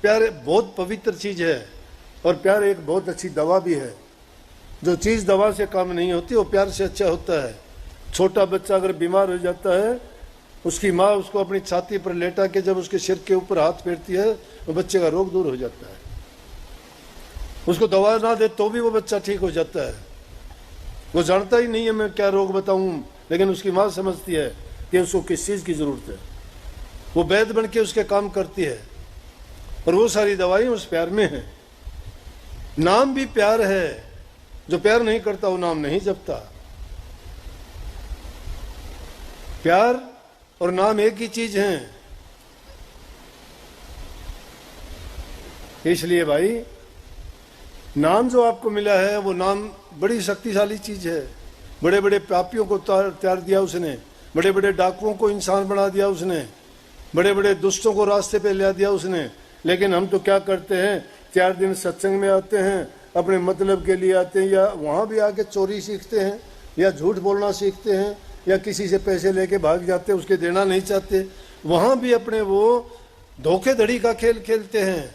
प्यार बहुत पवित्र चीज है और प्यार एक बहुत अच्छी दवा भी है। जो चीज दवा से काम नहीं होती वो प्यार से अच्छा होता है। छोटा बच्चा अगर बीमार हो जाता है, उसकी माँ उसको अपनी छाती पर लेटा के जब उसके सिर के ऊपर हाथ फेरती है, वो बच्चे का रोग दूर हो जाता है। उसको दवा ना दे तो भी वो बच्चा ठीक हो जाता है। वो जानता ही नहीं है मैं क्या रोग बताऊं, लेकिन उसकी माँ समझती है कि उसको किस चीज की जरूरत है। वो वैद्य बन के उसके काम करती है और वो सारी दवाई उस प्यार में है। नाम भी प्यार है। जो प्यार नहीं करता वो नाम नहीं जपता। प्यार और नाम एक ही चीज है। इसलिए भाई, नाम जो आपको मिला है वो नाम बड़ी शक्तिशाली चीज है। बड़े बड़े पापियों को त्याग दिया उसने, बड़े बड़े डाकुओं को इंसान बना दिया उसने, बड़े बड़े दुष्टों को रास्ते पे ले दिया उसने। लेकिन हम तो क्या करते हैं, 4 दिन सत्संग में आते हैं, अपने मतलब के लिए आते हैं, या वहां भी आके चोरी सीखते हैं, या झूठ बोलना सीखते हैं, या किसी से पैसे लेके भाग जाते हैं, उसके देना नहीं चाहते। वहां भी अपने वो धोखेधड़ी का खेल खेलते हैं।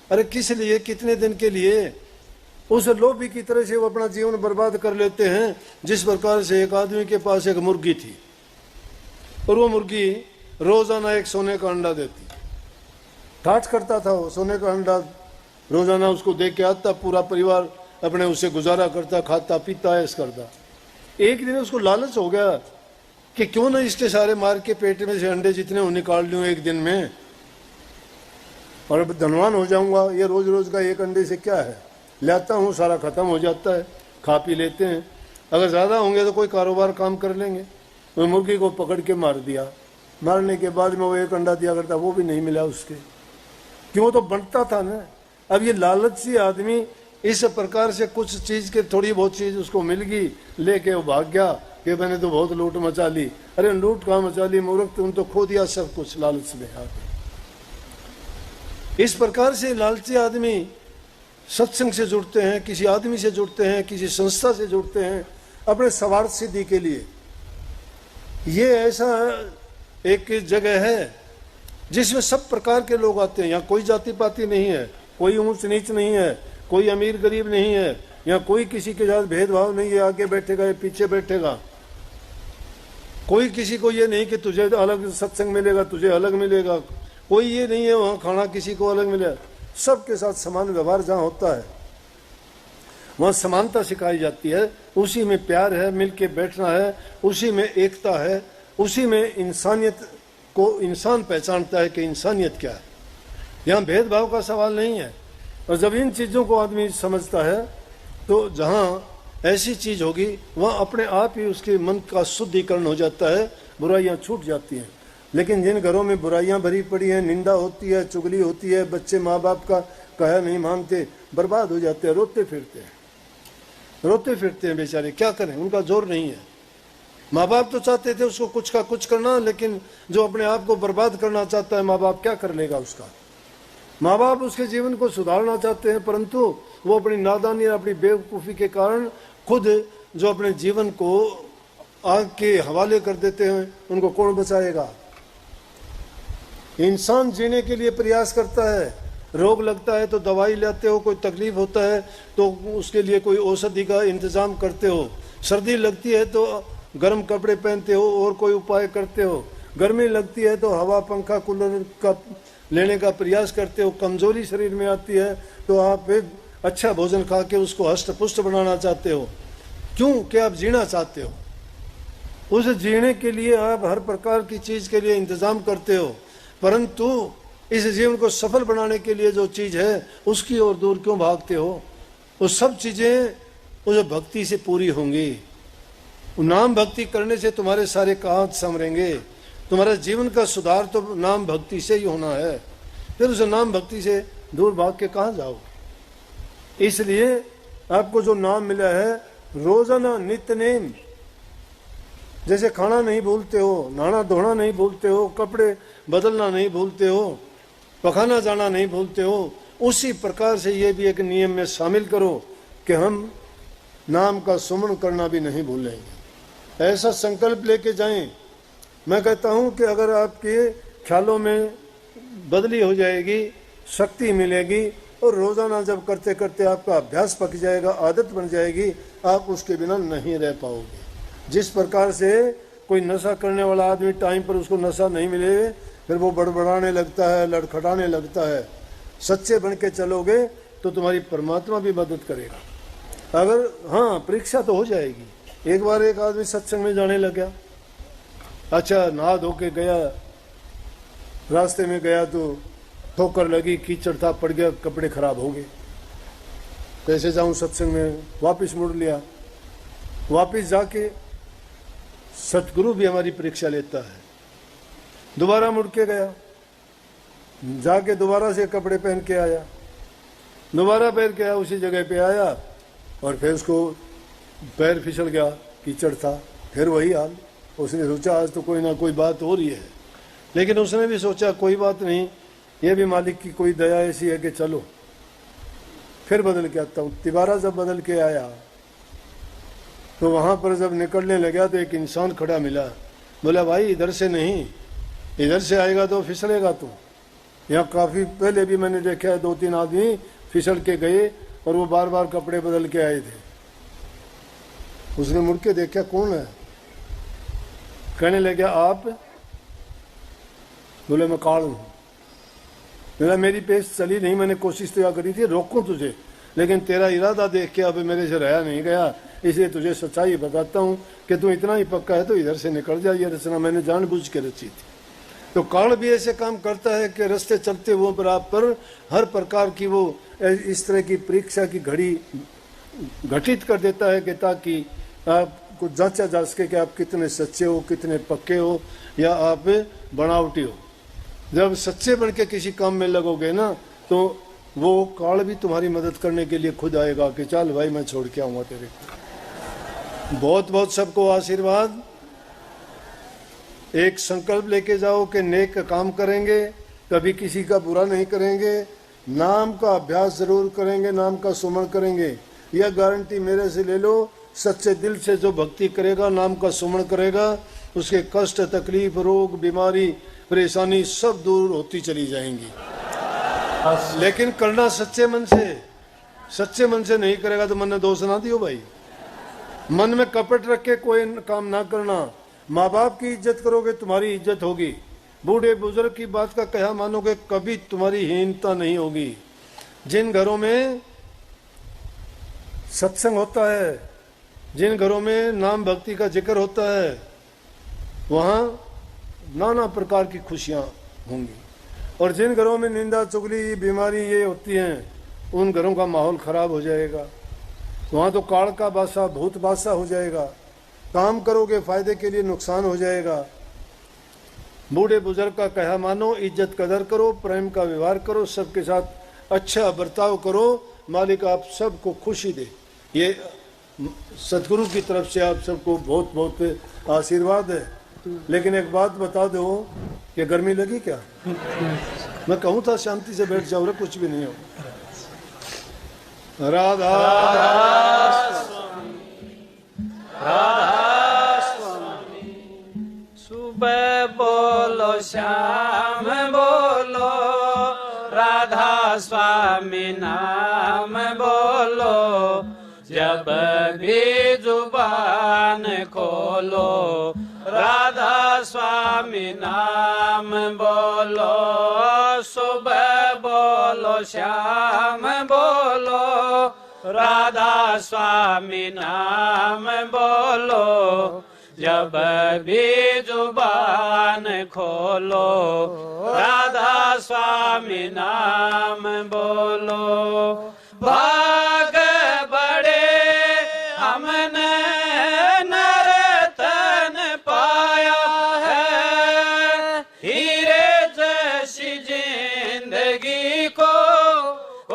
अरे किस लिए, कितने दिन के लिए? उस लोभी की तरह से वो अपना जीवन बर्बाद कर लेते हैं। जिस प्रकार से एक आदमी के पास एक मुर्गी थी और वो मुर्गी रोजाना एक सोने का अंडा देती। ठाठ करता था वो, सोने का अंडा रोजाना उसको दे के आता। पूरा परिवार अपने उसे गुजारा करता, खाता पीता ऐस करता। एक दिन उसको लालच हो गया कि क्यों ना इसके सारे मार के पेट में से अंडे जितने हो निकाल लूं एक दिन में, और अब धनवान हो जाऊंगा। ये रोज रोज का एक अंडे से क्या है, लाता हूँ, सारा खत्म हो जाता है, खा पी लेते हैं। अगर ज्यादा होंगे तो कोई कारोबार काम कर लेंगे। वो मुर्गी को पकड़ के मार दिया। मारने के बाद में वो एक अंडा दिया करता, वो भी नहीं मिला उसके, क्यों? तो बनता था ना। अब ये लालची आदमी इस प्रकार से कुछ चीज के, थोड़ी बहुत चीज उसको मिल गई, लेके वो भाग गया कि मैंने तो बहुत लूट मचा ली। अरे लूट कहाँ मचा ली मूर्ख, तुम तो खो दिया सब कुछ लालच में आके। इस प्रकार से लालची आदमी सत्संग से जुड़ते हैं, किसी आदमी से जुड़ते हैं, किसी संस्था से जुड़ते हैं अपने स्वार्थ सिद्धि के लिए। ये ऐसा एक जगह है जिसमें सब प्रकार के लोग आते हैं। यहाँ कोई जाति पाति नहीं है, कोई ऊंच नीच नहीं है, कोई अमीर गरीब नहीं है, यहाँ कोई किसी के साथ भेदभाव नहीं है, आगे बैठेगा या पीछे बैठेगा। कोई किसी को ये नहीं कि तुझे अलग सत्संग मिलेगा, तुझे अलग मिलेगा। कोई ये नहीं है वहाँ खाना किसी को अलग मिलेगा। सबके साथ समान व्यवहार जहाँ होता है वहाँ समानता सिखाई जाती है। उसी में प्यार है, मिलके बैठना है, उसी में एकता है, उसी में इंसानियत को इंसान पहचानता है कि इंसानियत क्या है। यहाँ भेदभाव का सवाल नहीं है। और जब इन चीज़ों को आदमी समझता है तो जहाँ ऐसी चीज़ होगी वहाँ अपने आप ही उसके मन का शुद्धिकरण हो जाता है, बुराइयाँ छूट जाती हैं। लेकिन जिन घरों में बुराइयाँ भरी पड़ी हैं, निंदा होती है, चुगली होती है, बच्चे माँ बाप का कहा नहीं मानते, बर्बाद हो जाते हैं, रोते फिरते हैं बेचारे। क्या करें, उनका जोर नहीं है। माँ बाप तो चाहते थे उसको कुछ का कुछ करना, लेकिन जो अपने आप को बर्बाद करना चाहता है, माँ बाप क्या कर लेगा उसका। माँ बाप उसके जीवन को सुधारना चाहते हैं, परंतु वो अपनी नादानी और अपनी बेवकूफ़ी के कारण खुद जो अपने जीवन को आग के हवाले कर देते हैं, उनको कौन बचाएगा। इंसान जीने के लिए प्रयास करता है। रोग लगता है तो दवाई लेते हो, कोई तकलीफ होता है तो उसके लिए कोई औषधि का इंतजाम करते हो, सर्दी लगती है तो गर्म कपड़े पहनते हो और कोई उपाय करते हो, गर्मी लगती है तो हवा पंखा कूलर का लेने का प्रयास करते हो, कमजोरी शरीर में आती है तो आप एक अच्छा भोजन खा के उसको हष्ट पुष्ट बनाना चाहते हो। क्यों? कि आप जीना चाहते हो। उस जीने के लिए आप हर प्रकार की चीज के लिए इंतजाम करते हो, परंतु इस जीवन को सफल बनाने के लिए जो चीज है उसकी ओर दूर क्यों भागते हो। वो सब चीजें उस भक्ति से पूरी होंगी। नाम भक्ति करने से तुम्हारे सारे काम संवरेंगे। तुम्हारा जीवन का सुधार तो नाम भक्ति से ही होना है। फिर उस नाम भक्ति से दूर भाग के कहाँ जाओगे। इसलिए आपको जो नाम मिला है, रोजाना नित्य नेम, जैसे खाना नहीं भूलते हो, नहाना धोना नहीं भूलते हो, कपड़े बदलना नहीं भूलते हो, पखाना जाना नहीं भूलते हो, उसी प्रकार से ये भी एक नियम में शामिल करो कि हम नाम का सुमन करना भी नहीं भूलेंगे। ऐसा संकल्प लेके जाएं। मैं कहता हूं कि अगर आपके ख्यालों में बदली हो जाएगी शक्ति मिलेगी, और रोजाना जब करते करते आपका अभ्यास पक जाएगा, आदत बन जाएगी, आप उसके बिना नहीं रह पाओगे। जिस प्रकार से कोई नशा करने वाला आदमी टाइम पर उसको नशा नहीं मिले फिर वो बड़बड़ाने लगता है, लड़खड़ाने लगता है। सच्चे बन के चलोगे तो तुम्हारी परमात्मा भी मदद करेगा। अगर हाँ, परीक्षा तो हो जाएगी। एक बार एक आदमी सत्संग में जाने लग गया, अच्छा नहा धो के गया, रास्ते में गया तो ठोकर लगी, कीचड़ था, पड़ गया, कपड़े खराब हो गए। कैसे जाऊं सत्संग में, वापस मुड़ लिया। वापस जाके सतगुरु भी हमारी परीक्षा लेता है। दोबारा मुड़ के गया, जाके दोबारा से कपड़े पहन के आया, दोबारा पहन के आया, उसी जगह पे आया और फिर उसको पैर फिसल गया, कीचड़ था, फिर वही हाल। उसने सोचा आज तो कोई ना कोई बात हो रही है, लेकिन उसने भी सोचा कोई बात नहीं, ये भी मालिक की कोई दया ऐसी है कि चलो फिर बदल के आता हूँ। दोबारा जब बदल के आया तो वहां पर जब निकलने लगा तो एक इंसान खड़ा मिला। बोला भाई इधर से नहीं, इधर से आएगा तो फिसलेगा तू। यहाँ काफी पहले भी मैंने देखा है 2-3 आदमी फिसल के गए और वो बार बार कपड़े बदल के आए थे। उसने मुड़ के देखा कौन है, कहने लगा आप। बोले मैं काल हूं। बोला मेरी पेश चली नहीं, मैंने कोशिश तो यह करी थी रोकूं तुझे, लेकिन तेरा इरादा देख के अब मेरे से रहा नहीं गया, इसलिए तुझे सच्चाई बताता हूं कि तू इतना ही पक्का है तो इधर से निकल जा। ये रचना मैंने जानबूझ के रची थी। तो काल भी ऐसे काम करता है कि रास्ते चलते हुए पर आप पर हर प्रकार की वो इस तरह की परीक्षा की घड़ी घटित कर देता है कि ताकि आपको जांचा जा सके कि आप कितने सच्चे हो, कितने पक्के हो या आप बनावटी हो। जब सच्चे बन के किसी काम में लगोगे ना तो वो काल भी तुम्हारी मदद करने के लिए खुद आएगा कि चल भाई मैं छोड़ के आऊंगा तेरे को। बहुत बहुत सबको आशीर्वाद। एक संकल्प लेके जाओ कि नेक काम करेंगे, कभी किसी का बुरा नहीं करेंगे, नाम का अभ्यास जरूर करेंगे, नाम का सुमरण करेंगे। यह गारंटी मेरे से ले लो, सच्चे दिल से जो भक्ति करेगा, नाम का सुमरण करेगा, उसके कष्ट, तकलीफ, रोग, बीमारी, परेशानी सब दूर होती चली जाएंगी। लेकिन करना सच्चे मन से। सच्चे मन से नहीं करेगा तो मन ने दोष ना दियो भाई। मन में कपट रख के कोई काम ना करना। माँ बाप की इज्जत करोगे तुम्हारी इज्जत होगी। बूढ़े बुजुर्ग की बात का कहा मानोगे कभी तुम्हारी हीनता नहीं होगी। जिन घरों में सत्संग होता है, जिन घरों में नाम भक्ति का जिक्र होता है, वहाँ नाना प्रकार की खुशियाँ होंगी। और जिन घरों में निंदा, चुगली, बीमारी ये होती हैं, उन घरों का माहौल खराब हो जाएगा। वहाँ तो काल का बासा, भूत बासा हो जाएगा। काम करोगे फायदे के लिए नुकसान हो जाएगा। बूढ़े बुजुर्ग का कहा मानो, इज्जत कदर करो, प्रेम का व्यवहार करो, सबके साथ अच्छा बर्ताव करो, मालिक आप सबको खुशी दे। ये सतगुरु की तरफ से आप सबको बहुत बहुत आशीर्वाद है। लेकिन एक बात बता दो कि गर्मी लगी क्या? मैं कहूँ था शांति से बैठ जाओ, कुछ भी नहीं हो। राधा सुबह बोलो शाम बोलो, राधा स्वामी नाम बोलो, जब भी जुबान खोलो, राधा स्वामी नाम बोलो। सुबह बोलो शाम बोलो, राधा स्वामी नाम बोलो, जब भी जुबान खोलो, राधा स्वामी नाम बोलो। भाग बड़े हमने नरतन पाया है, हीरे जैसी जिंदगी को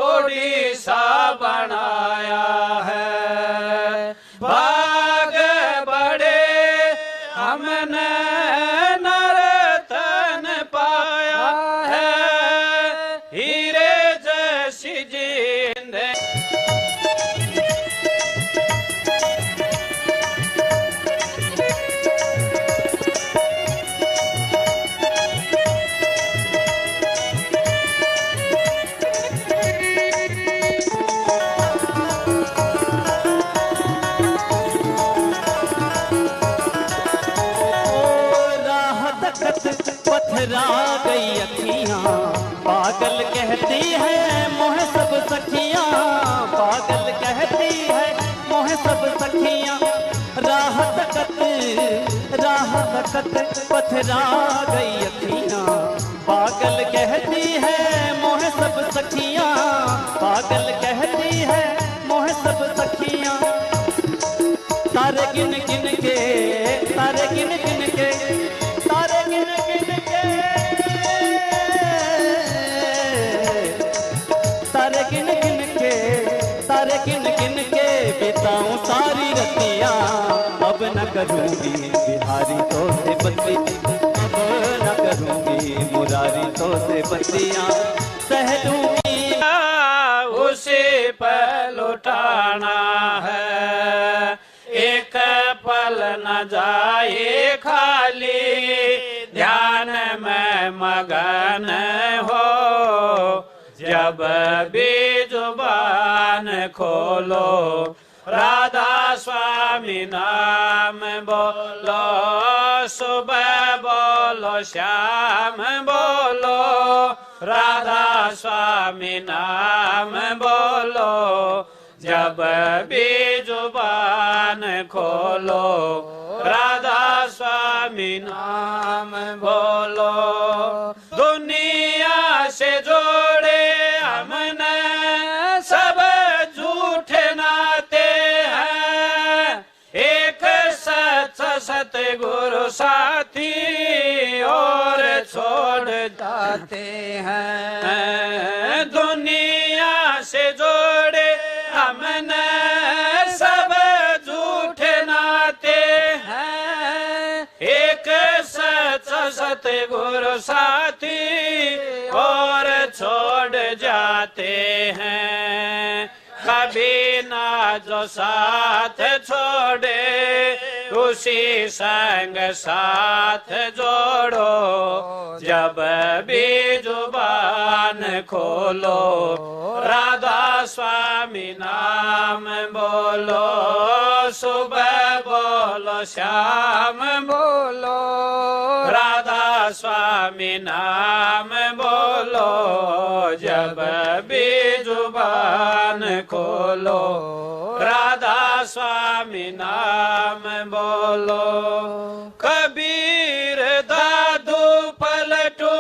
ओडिशा बनाया है। भाग बड़े हमने नरतन पाया है, हीरे जैसी जिंदगी। कहती है मोह सब सखियां, पागल कहती है मोह सब सखियां। राह तकत पथरा गई अखियां, पागल कहती है मोह सब सखियां, पागल कहती है मोह सब सखियां। तारे गिन गिन के, तारे गिन गिन के, तारे गिन गिन के, तारे गिन गिन के, तारे गिन गिन के बिताऊं सारी रतियां। अब न करूंगी बिहारी तो से बत्ती, अब न करूंगी मुरारी तो से बत्तियां। सह लूंगी उसी पर लुटाना है, एक पल न जाए खाली, ध्यान में मगन हो। जब भी जुबान खोलो, राधा स्वामी नाम बोलो, सुबह बोलो शाम बोलो, राधा स्वामी नाम बोलो। जब भी जुबान खोलो, राधा स्वामी नाम बोलो। दुनिया से जोड़े हमने सब झूठे नाते हैं, एक सच सतगुरु साथी और छोड़ जाते हैं। दुनिया से जोड़े हमने सब झूठे नाते हैं, एक सच सतगुरु साथी और छोड़ जाते हैं। कभी ना जो साथ छोड़े, उसी संग साथ जोड़ो। जब भी जुबान खोलो, राधा स्वामी नाम बोलो, सुबह बोलो शाम बोलो, राधा स्वामी नाम बोलो। जब भी जुबान खोलो, राधा स्वामी नाम बोलो। कबीर दादू पलटू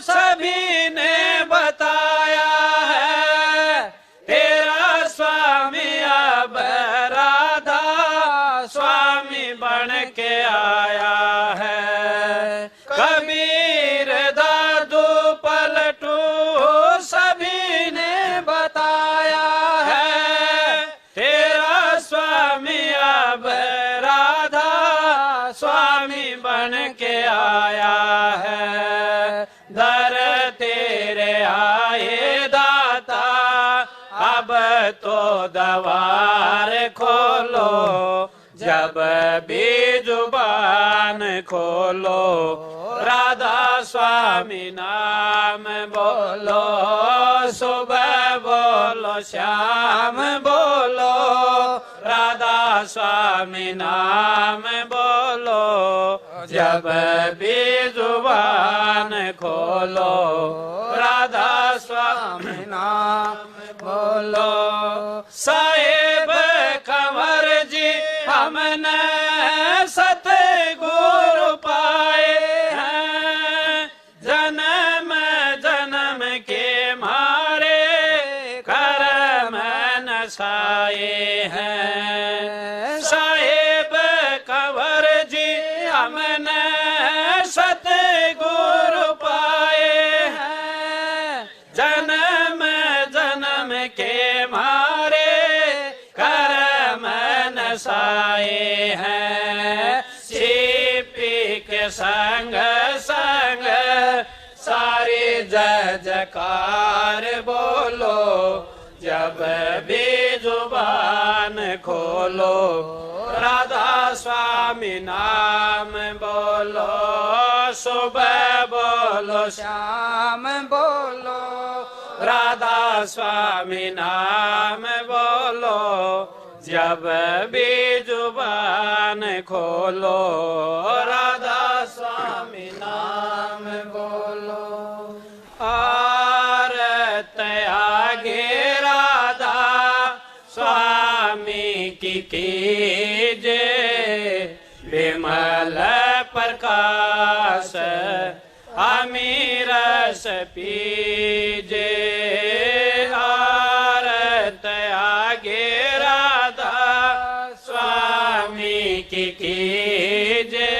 सभी ने बताया है, तेरा स्वामी अब राधा स्वामी बन के आया है। कबीर दादू पलटू सभी ने बताया है, तेरा स्वामी अब राधा स्वामी बन के आया है। दर तेरे आए दाता, अब तो दवार खोलो। जब भी जुबान खोलो, राधा स्वामी नाम बोलो, सुबह बोलो शाम बोलो, राधा स्वामी नाम बोलो। जब भी जुबान खोलो, राधा स्वामी नाम बोलो। साहेब कंवर जी हमने सतगुरु पाए हैं, जन्म जन्म के मारे कर्म नसाए हैं। साहेब कंवर जी हमने सतगुरु पाए हैं, जन्म जन्म के मारे कर्म नसाए हैं। सीपी के संग संग सारी जय जयकार बोलो। जब भी जुबान खोलो, राधा स्वामी नाम बोलो, सुबह बोलो शाम बोलो, राधा स्वामी नाम बोलो। जब भी जुबान खोलो, राधा स्वामी नाम बोलो। कीजे विमल प्रकाश अमीरस पीजे आरत आगे राधा स्वामी की कीजे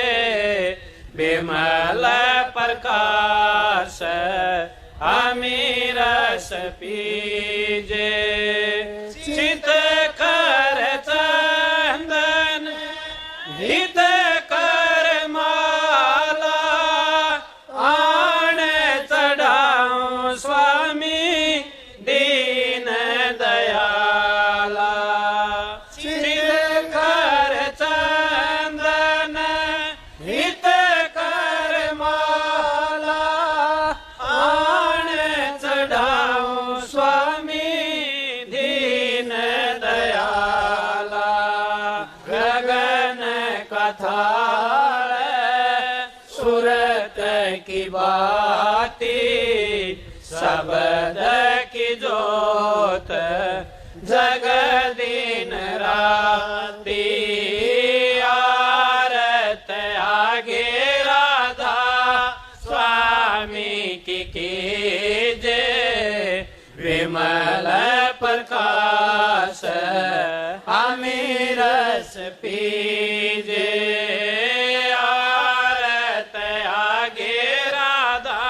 विमल प्रकाश अमीरस पीजे चित कर चंदन हित कर माला आण चढ़ाऊं स्वामी दीन दयाला चित कर चंदन हित कर माला आण चढ़ाऊं स्वामी दीन दयाला गगन कथाल सूरत की बाती शब्द की जोत जग दिन राती आरत आगे राधा स्वामी की कीजे विमल प्रकाश अमीरस पीजे आरत आगे राधा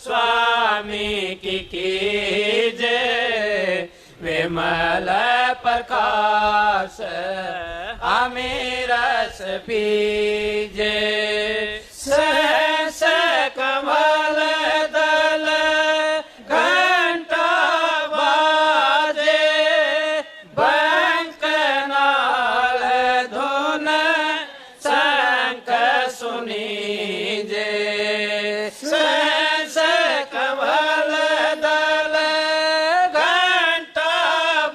स्वामी की कीजे विमल प्रकाश अमीरस पीजे सहस कमल दल घंटा बाजे बंक नाल धुन शंख सुनीजे सहस कमल दल घंटा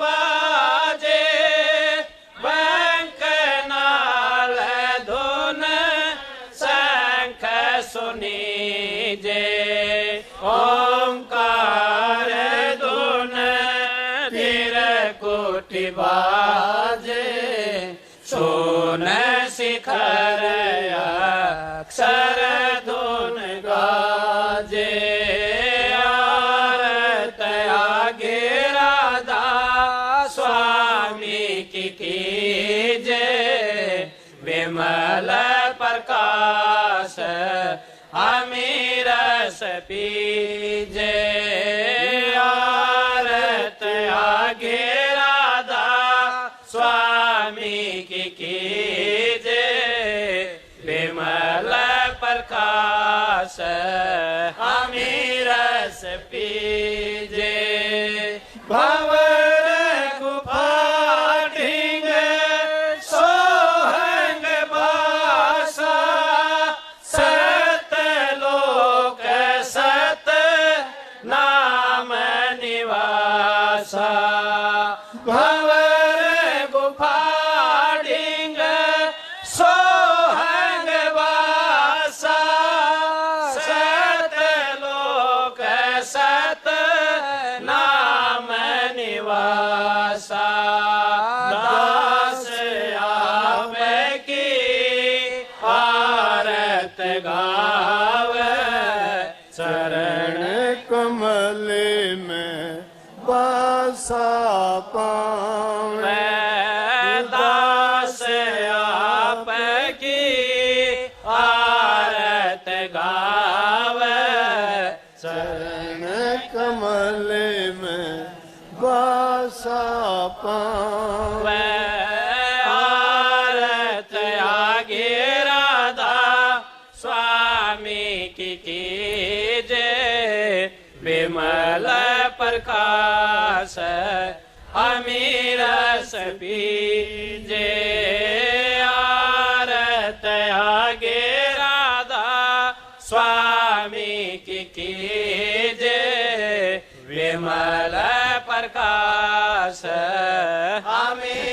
बाजे बंक नाल धुन शंख सुनीजे ओंकार धुन तिर कोटि बाजे सोन शिखर अक्षर धुन गाजे आरत आगे राधा स्वामी की कीजे विमल प्रकाश अमीरस पीजे आरत आगे राधा स्वामी की कीजे विमल प्रकाश अमीरस पीजे भंवर गुफा ढींग सोहंग बासा सत लोक सत नाम निवासा भंवर गुफा ढींग सोहंग बासा सत लोक सत नाम निवासा दास आप की आरत गाव चरण कमले में बासा पावे दास आप की आरत गाव चरण कमले में बासा पावे आरत आगे राधा स्वामी की कीजे विमल प्रकाश अमीरस पीजे आरत आगे राधा स्वामी की कीजे विमल प्रकाश हमें